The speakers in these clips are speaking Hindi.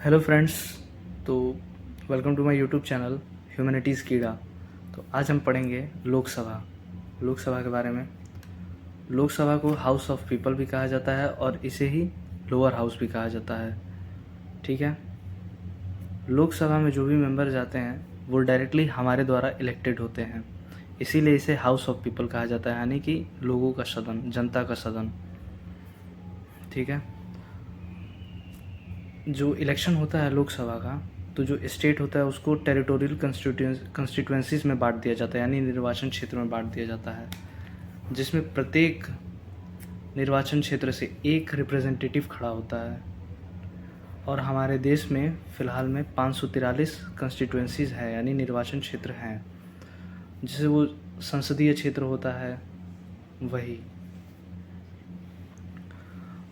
Hello friends. तो welcome to my YouTube channel humanities Keeda. तो आज हम पढ़ेंगे लोकसभा के बारे में। लोकसभा को हाउस ऑफ पीपल भी कहा जाता है और इसे ही लोअर हाउस भी कहा जाता है। ठीक है। लोकसभा में जो भी मेंबर जाते हैं वो डायरेक्टली हमारे द्वारा इलेक्टेड होते हैं, इसीलिए इसे हाउस ऑफ पीपल कहा जाता है, यानी कि लोगों का सदन, जनता का सदन। ठीक है। जो इलेक्शन होता है लोकसभा का, तो जो स्टेट होता है उसको टेरिटोरियल कंस्टिट्यूएंसीज में बांट दिया जाता है, यानी निर्वाचन क्षेत्र में बांट दिया जाता है, जिसमें प्रत्येक निर्वाचन क्षेत्र से एक रिप्रेजेंटेटिव खड़ा होता है। और हमारे देश में फ़िलहाल में 543 कंस्टिट्यूएंसीज है, यानी निर्वाचन क्षेत्र हैं, जिसे वो संसदीय क्षेत्र होता है। वही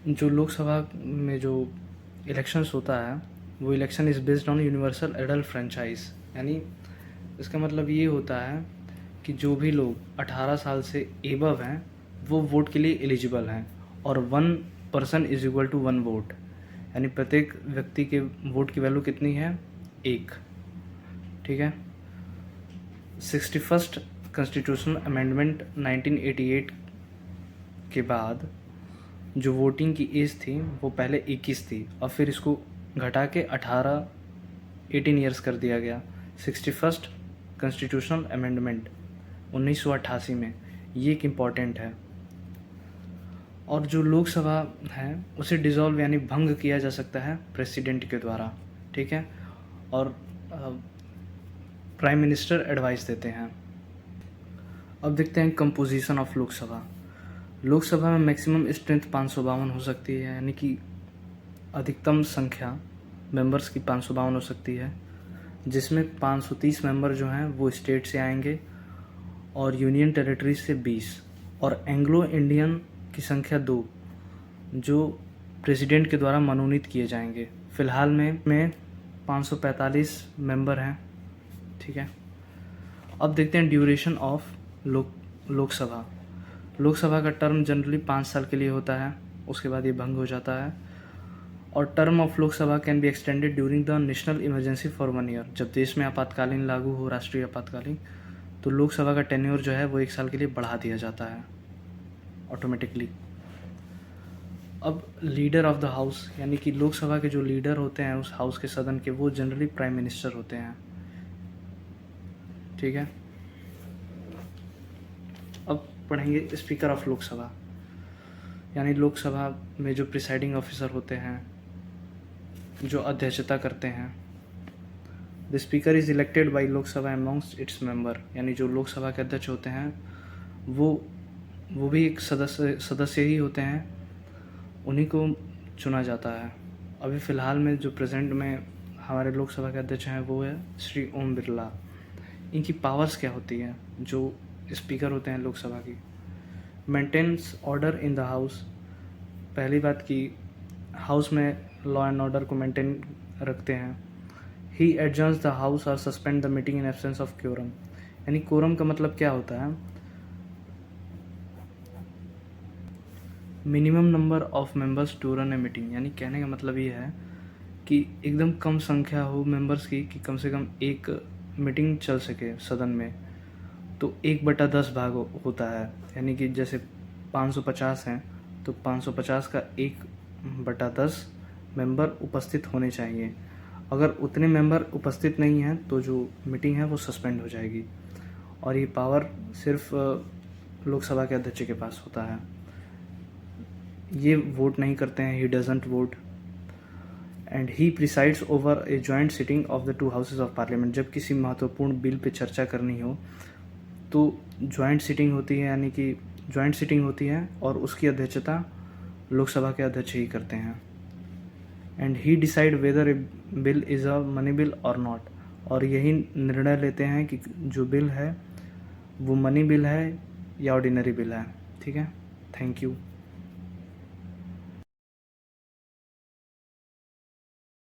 जो लोकसभा में जो इलेक्शंस होता है, वो election is based on universal adult franchise, यानी इसका मतलब ये होता है कि जो भी लोग 18 साल से एबव हैं वो वोट के लिए एलिजिबल हैं, और 1 person is equal to 1 vote, यानी प्रत्येक व्यक्ति के वोट की वैल्यू कितनी है? 1। ठीक है। 61st कॉन्स्टिट्यूशनल अमेंडमेंट 1988 के बाद जो वोटिंग की एज थी वो पहले 21 थी, और फिर इसको घटा के 18 ईयर्स कर दिया गया 61st कॉन्स्टिट्यूशनल अमेंडमेंट 1988 में। ये एक इम्पॉर्टेंट है। और जो लोकसभा है उसे डिसॉल्व यानी भंग किया जा सकता है प्रेसिडेंट के द्वारा। ठीक है। और प्राइम मिनिस्टर एडवाइस देते हैं। अब देखते हैं कंपोजिशन ऑफ लोकसभा में मैक्सिमम स्ट्रेंथ 552 हो सकती है, यानी कि अधिकतम संख्या मेंबर्स की 552 हो सकती है, जिसमें 530 मेंबर जो हैं वो स्टेट से आएंगे और यूनियन टेरिटरीज से 20, और एंग्लो इंडियन की संख्या 2 जो प्रेसिडेंट के द्वारा मनोनीत किए जाएंगे। फ़िलहाल में 545 मेंबर हैं। ठीक है। अब देखते हैं ड्यूरेशन ऑफ लोकसभा का टर्म जनरली 5 साल के लिए होता है, उसके बाद ये भंग हो जाता है। और term of Lok Sabha can be extended during the national emergency for 1 year. जब देश में आपातकालीन लागू हो, राष्ट्रीय आपातकालीन, तो लोकसभा का टेन्योर जो है वो 1 साल के लिए बढ़ा दिया जाता है ऑटोमेटिकली। अब लीडर ऑफ द हाउस, यानी कि लोकसभा के जो लीडर होते हैं उस हाउस के सदन के, वो जनरली प्राइम मिनिस्टर होते हैं। ठीक है। अब पढ़ेंगे स्पीकर ऑफ लोकसभा, यानी लोकसभा में जो प्रिसाइडिंग ऑफिसर होते हैं, जो अध्यक्षता करते हैं। The speaker is elected by Lok Sabha amongst its member, यानी जो लोकसभा के अध्यक्ष होते हैं वो भी एक सदस्य ही होते हैं, उन्हीं को चुना जाता है। अभी फ़िलहाल में जो प्रेजेंट में हमारे लोकसभा के अध्यक्ष हैं वो है श्री ओम बिरला। इनकी पावर्स क्या होती हैं जो स्पीकर होते हैं लोकसभा की? Maintains order in the house. पहली बात कि हाउस में लॉ एंड ऑर्डर को मेंटेन रखते हैं। ही एडजर्न्स द हाउस और suspend the meeting in absence of quorum, यानी कोरम का मतलब क्या होता है? Minimum number of members to run a meeting, यानी कहने का मतलब ये है कि एकदम कम संख्या हो मेंबर्स की, कि कम से कम एक मीटिंग चल सके सदन में, तो 1/10 भाग होता है, यानी कि जैसे 550 हैं तो 550 का 1/10 मेंबर उपस्थित होने चाहिए। अगर उतने मेंबर उपस्थित नहीं हैं तो जो मीटिंग है वो सस्पेंड हो जाएगी। और ये पावर सिर्फ लोकसभा के अध्यक्ष के पास होता है। ये वोट नहीं करते हैं, he doesn't vote. And he presides over a joint sitting of the 2 houses of parliament. जब किसी महत्वपूर्ण बिल पे चर्चा करनी हो तो जॉइंट सिटिंग होती है, यानी कि जॉइंट सिटिंग होती है और उसकी अध्यक्षता लोकसभा के अध्यक्ष ही करते हैं। And he decide whether A bill is a money bill और नॉट, और यही निर्णय लेते हैं कि जो बिल है वो मनी बिल है या ऑर्डिनरी बिल है। ठीक है। Thank you.